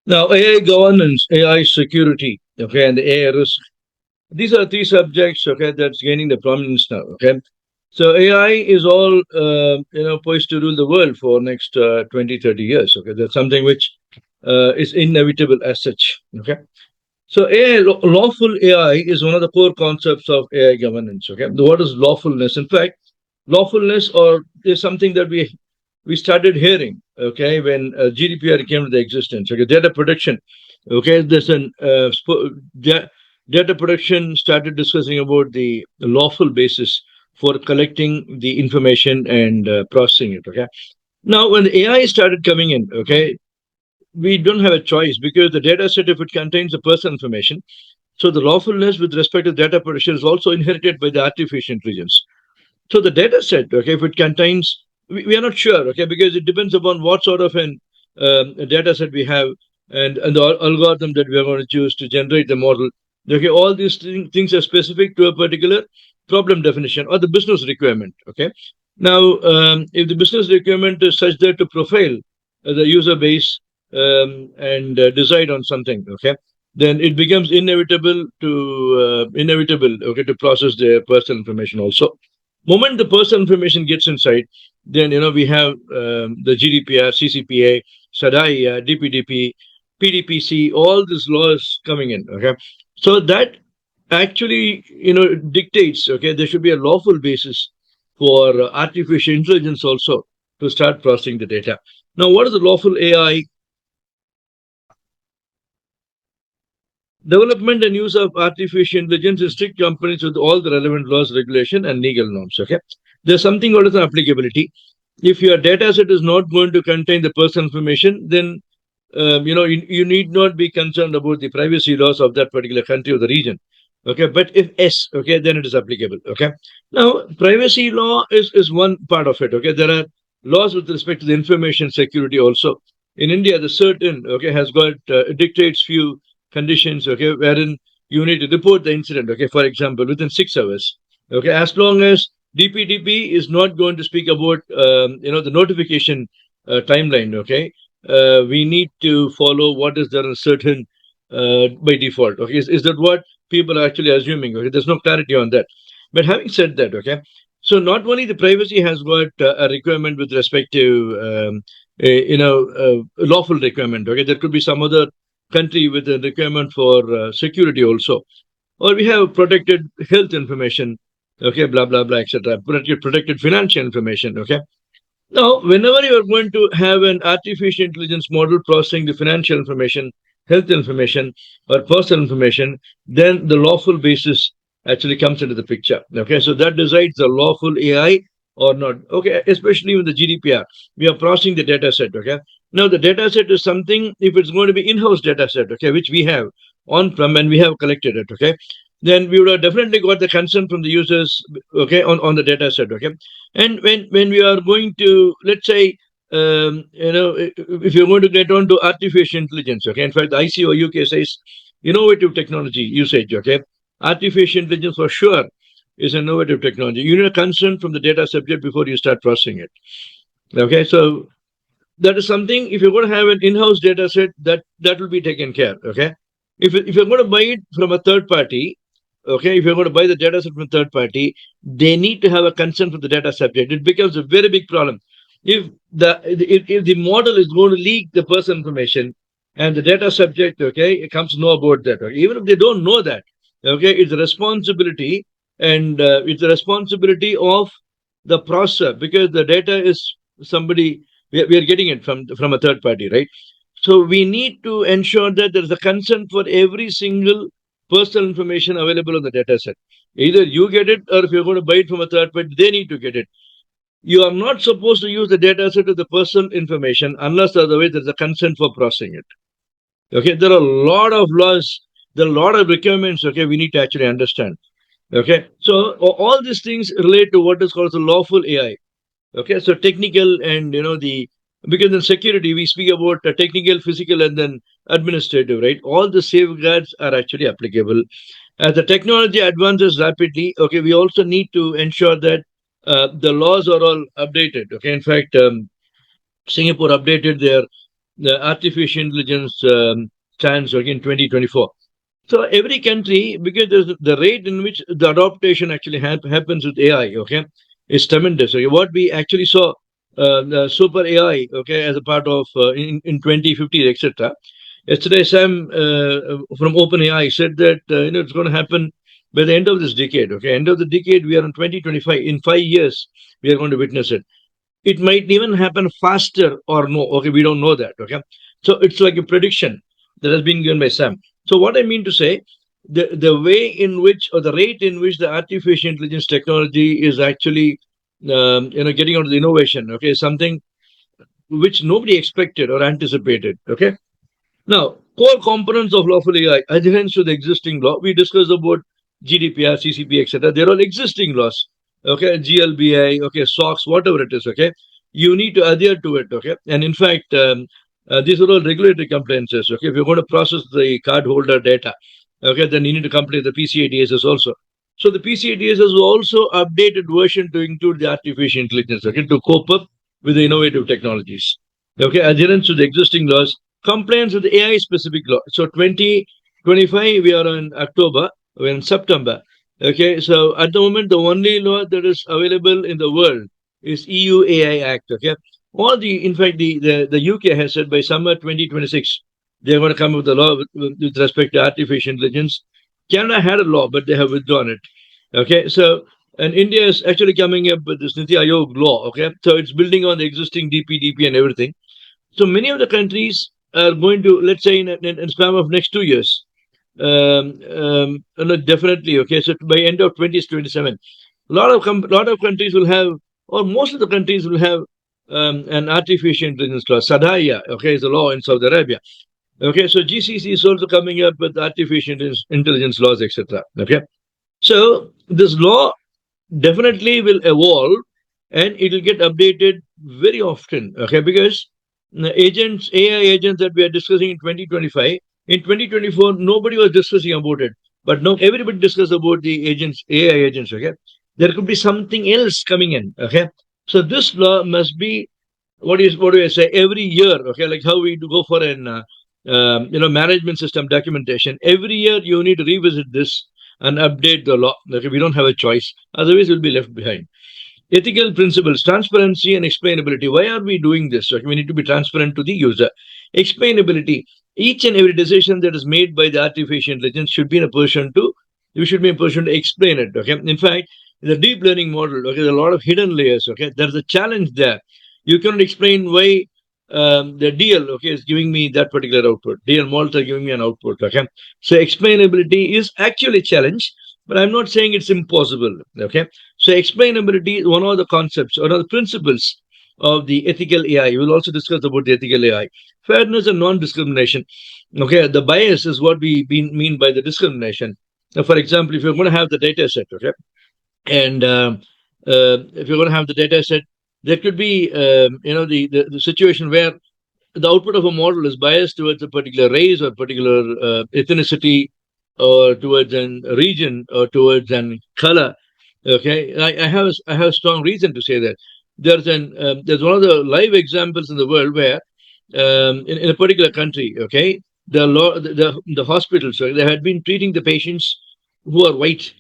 Now, AI governance, AI security, okay, and the AI risk. These are three subjects, okay, that's gaining the prominence now, okay. So AI is all, poised to rule the world for next 20, 30 years, okay. That's something which is inevitable as such, okay. So AI, lawful AI is one of the core concepts of AI governance, okay. What is lawfulness? In fact, lawfulness or is something that we started hearing, okay, when GDPR came to the existence. Okay, data protection. Okay, there's an data protection started discussing about the lawful basis for collecting the information and processing it. Okay, now when the AI started coming in, okay, we don't have a choice because the data set, if it contains the personal information, so the lawfulness with respect to data protection is also inherited by the artificial intelligence. So the data set, okay, if it contains, we are not sure, okay, because it depends upon what sort of an data set we have and the algorithm that we are going to choose to generate the model. Okay, all these things are specific to a particular problem definition or the business requirement. Okay, now if the business requirement is such that to profile the user base and decide on something, okay, then it becomes inevitable, okay, to process their personal information also. Moment the personal information gets inside, then we have the GDPR, CCPA, SADAI, DPDP, PDPC, all these laws coming in. Okay, so that actually dictates. Okay, there should be a lawful basis for artificial intelligence also to start processing the data. Now, what is the lawful AI? Development and use of artificial intelligence in strict compliance with all the relevant laws, regulation, and legal norms. Okay, there's something called as an applicability. If your data set is not going to contain the personal information, then you need not be concerned about the privacy laws of that particular country or the region. Okay, but if yes, okay, then it is applicable. Okay, now privacy law is one part of it. Okay, there are laws with respect to the information security also. In India, the certain, okay, has got dictates few conditions, okay, wherein you need to report the incident, okay, for example, within 6 hours, okay, as long as DPDP is not going to speak about, the notification timeline, okay, we need to follow what is there certain by default, okay, is that what people are actually assuming, okay, there's no clarity on that. But having said that, okay, so not only the privacy has got a requirement with respect to, lawful requirement, okay, there could be some other country with a requirement for security also, or we have protected health information, okay, blah blah blah, etc. Protected financial information, okay. Now, whenever you are going to have an artificial intelligence model processing the financial information, health information, or personal information, then the lawful basis actually comes into the picture. Okay, so that decides the lawful AI or not. Okay, especially with the GDPR, we are processing the data set. Okay, now the data set is something, if it's going to be in-house data set, okay, which we have on-prem and we have collected it. Okay, then we would have definitely got the consent from the users. Okay, on the data set. Okay, and when we are going to, let's say, if you're going to get on to artificial intelligence, okay, in fact, the ICO UK says innovative technology usage, okay, artificial intelligence for sure is innovative technology. You need a consent from the data subject before you start processing it. Okay, so that is something. If you're going to have an in-house data set, that will be taken care. Okay, if you're going to buy it from a third party, okay, if you're going to buy the data set from a third party, they need to have a consent from the data subject. It becomes a very big problem if the model is going to leak the person information and the data subject, okay, it comes to know about that. Okay? Even if they don't know that, okay, it's a responsibility, and it's the responsibility of the processor, because the data is somebody, we are getting it from a third party, right? So we need to ensure that there is a consent for every single personal information available on the data set. Either you get it, or if you're going to buy it from a third party, they need to get it. You are not supposed to use the data set of the personal information unless otherwise there's a consent for processing it. Okay, there are a lot of laws, there are a lot of requirements. Okay, we need to actually understand. Okay, so all these things relate to what is called the lawful AI. Okay, so technical and the, because in security we speak about technical, physical, and then administrative, right? All the safeguards are actually applicable. As the technology advances rapidly, okay, we also need to ensure that the laws are all updated. Okay, in fact, Singapore updated their the artificial intelligence stands in 2024. So every country, because there's the rate in which the adaptation actually happens with AI, okay, is tremendous. Okay, what we actually saw, the super AI, okay, as a part of in 2050, etc. Yesterday, Sam from OpenAI said that it's going to happen by the end of this decade. Okay, end of the decade, we are in 2025. In 5 years, we are going to witness it. It might even happen faster or no. Okay, we don't know that. Okay, so it's like a prediction that has been given by Sam. So what I mean to say, the way in which or the rate in which the artificial intelligence technology is actually getting onto the innovation. Okay, something which nobody expected or anticipated. Okay, now, core components of lawful AI adherence to the existing law. We discussed about GDPR, CCP, etc. They're all existing laws. Okay, GLBI, okay, SOX, whatever it is. Okay, you need to adhere to it. Okay, and in fact, these are all regulatory compliances. Okay, if you're going to process the cardholder data, okay, then you need to comply with the PCI DSS also. So the PCI DSS will also updated version to include the artificial intelligence. Okay, to cope up with the innovative technologies. Okay, adherence to the existing laws, compliance with AI specific law. So 2025, we are in October, we're in September. Okay, so at the moment, the only law that is available in the world is EU AI Act. Okay, in fact, the UK has said by summer 2026, they're going to come up with a law with respect to artificial intelligence. Canada had a law, but they have withdrawn it. Okay, so and India is actually coming up with this Niti Aayog law. Okay, so it's building on the existing DPDP and everything. So many of the countries are going to, let's say, in span of next 2 years, no, definitely. Okay, so by end of 2027, lot of countries will have, or most of the countries will have an artificial intelligence law. Sadaya, okay, is a law in Saudi Arabia. Okay, so GCC is also coming up with artificial intelligence laws, etc. Okay, so this law definitely will evolve and it will get updated very often. Okay, because agents, AI agents that we are discussing in 2025, in 2024, nobody was discussing about it. But now everybody discuss about the agents, AI agents. Okay, there could be something else coming in. Okay, so this law must be what do I say every year. Okay, like how we do go for an management system documentation. Every year you need to revisit this and update the law. Okay, we don't have a choice. Otherwise, we'll be left behind. Ethical principles, transparency and explainability. Why are we doing this? Okay, we need to be transparent to the user. Explainability. Each and every decision that is made by the artificial intelligence should be in a position to you should be in a position to explain it. Okay. In fact, the deep learning model, okay, there are a lot of hidden layers. Okay, there's a challenge there. You cannot explain why the DL, okay, is giving me that particular output. DL models are giving me an output. Okay, so explainability is actually a challenge, but I'm not saying it's impossible. Okay, so explainability is one of the concepts, one of the principles of the ethical AI. We will also discuss about the ethical AI. Fairness and non-discrimination. Okay, the bias is what we mean by the discrimination. Now, for example, if you're going to have the data set, okay, and if you're going to have the data set, there could be, the situation where the output of a model is biased towards a particular race or particular ethnicity or towards a region or towards an color. Okay, I have strong reason to say that. There's one of the live examples in the world where in a particular country, okay, the hospitals, so they had been treating the patients who are white,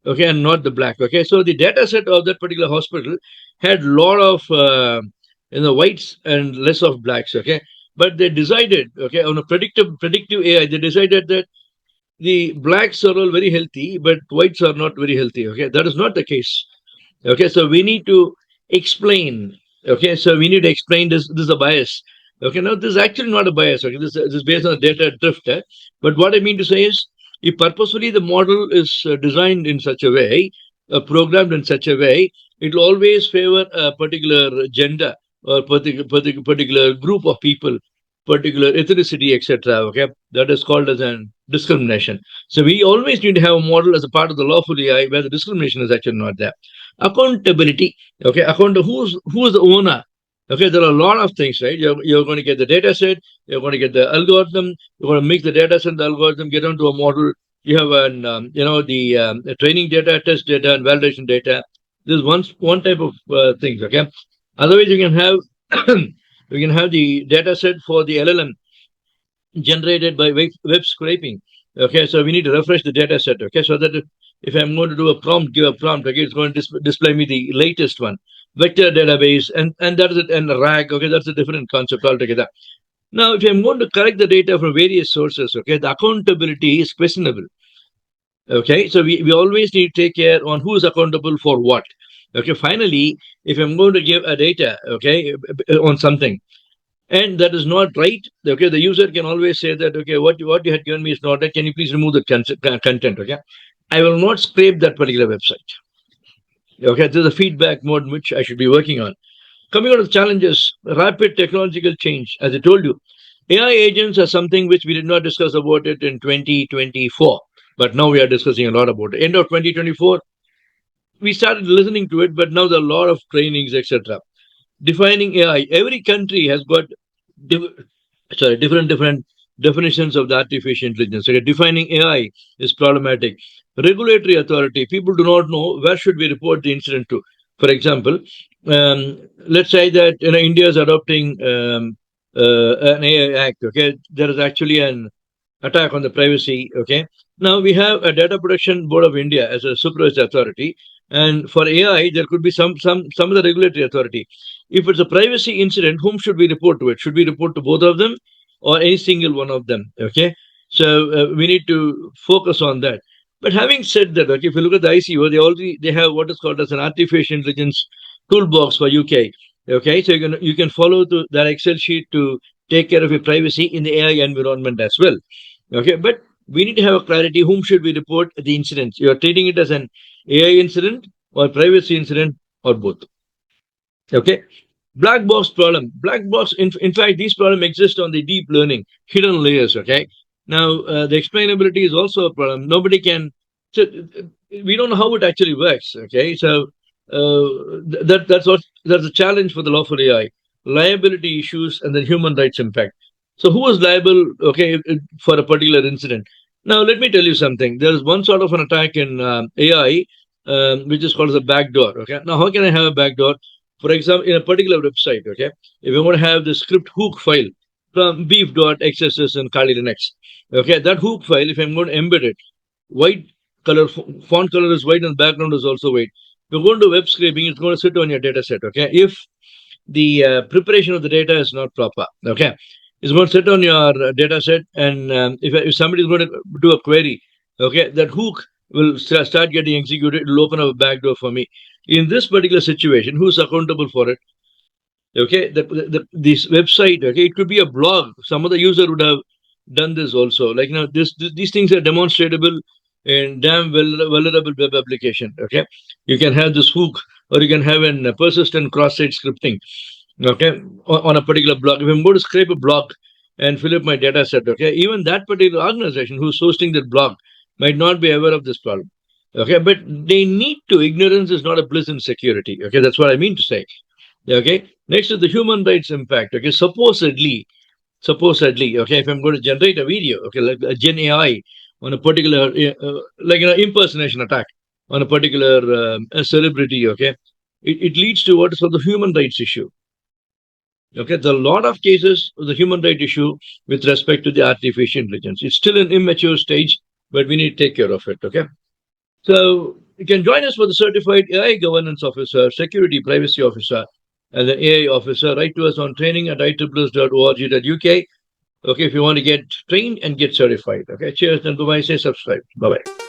okay, and not the black. Okay, so the data set of that particular hospital had a lot of whites and less of blacks. Okay, but they decided, okay, on a predictive AI, they decided that the blacks are all very healthy, but whites are not very healthy. Okay, that is not the case. Okay, so we need to explain. Okay, so we need to explain this. This is a bias. Okay, now this is actually not a bias. Okay, this is based on data drift. But what I mean to say is, if purposefully the model is designed in such a way, programmed in such a way, it will always favor a particular gender or particular group of people, particular ethnicity, etc. Okay, that is called as an discrimination. So we always need to have a model as a part of the lawful AI where the discrimination is actually not there. Accountability. Okay, who's the owner. Okay, there are a lot of things, right? You're going to get the data set, you're going to get the algorithm, you're going to mix the data set and the algorithm, get onto a model. You have the training data, test data, and validation data. This is one type of things. Okay, otherwise you can have We can have the data set for the LLM generated by web scraping. Okay, so we need to refresh the data set. Okay, so that if I'm going to do a prompt, give a prompt, okay, it's going to display me the latest one, vector database, and that is it, and RAG. Okay, that's a different concept altogether. Now, if I'm going to collect the data from various sources, okay, the accountability is questionable. Okay, so we always need to take care on who is accountable for what. Okay, finally, if I'm going to give a data, okay, on something, and that is not right, okay, the user can always say that, okay, what you had given me is not right, can you please remove the content. Okay, I will not scrape that particular website. Okay, there's a feedback mode which I should be working on. Coming on to the challenges, rapid technological change. As I told you, AI agents are something which we did not discuss about it in 2024, but now we are discussing a lot about it. End of 2024, we started listening to it, but now there are a lot of trainings, etc. Defining AI. Every country has got different definitions of the artificial intelligence. Okay, defining AI is problematic. Regulatory authority. People do not know where should we report the incident to. For example, let's say that India is adopting an AI Act. Okay, there is actually an attack on the privacy. Okay, now we have a Data Protection Board of India as a supervisory authority, and for AI there could be some of the regulatory authority. If it's a privacy incident, whom should we report to it? Should we report to both of them or any single one of them? Okay, so we need to focus on that. But having said that, okay, if you look at the ICO, they have what is called as an artificial intelligence toolbox for UK. Okay, so you can follow that Excel sheet to take care of your privacy in the AI environment as well. Okay, but we need to have a clarity whom should we report the incidents. You are treating it as an AI incident or privacy incident or both. Okay, black box problem. Black box, in fact, these problems exist on the deep learning, hidden layers. Okay, now the explainability is also a problem. Nobody can, so we don't know how it actually works. Okay, so that's a challenge for the lawful AI. Liability issues and the human rights impact. So who is liable, okay, for a particular incident? Now let me tell you something. There is one sort of an attack in AI, which is called as a backdoor. Okay, now how can I have a backdoor? For example, in a particular website, okay, if I want to have the script hook file from beef.xss and Kali Linux, okay, that hook file, if I'm going to embed it, white color, font color is white and background is also white. If you're going to web scraping, it's going to sit on your data set, okay? If the preparation of the data is not proper, okay, it's going to sit on your data set, and if somebody is going to do a query, okay, that hook will start getting executed. It will open up a backdoor for me. In this particular situation, who's accountable for it? Okay, this website, okay, it could be a blog. Some other user would have done this also. Like, these things are demonstrable in damn vulnerable web application. Okay, you can have this hook, or you can have a persistent cross-site scripting. Okay, on a particular blog. If I'm going to scrape a blog and fill up my data set, okay, even that particular organization who's hosting that blog might not be aware of this problem. Okay, but they need to. Ignorance is not a bliss in security. Okay, that's what I mean to say. Okay, next is the human rights impact. Okay, supposedly, okay, if I'm going to generate a video, okay, like a Gen AI on a particular, like impersonation attack on a particular a celebrity, okay, it leads to what is called the human rights issue. Okay, there are a lot of cases of the human rights issue with respect to the artificial intelligence. It's still an immature stage, but we need to take care of it. Okay. So you can join us for the certified AI governance officer, security privacy officer, and the AI officer. Write to us on training@ieee.org.uk. Okay, if you want to get trained and get certified. Okay, cheers and bye-bye. Say subscribe. Bye-bye.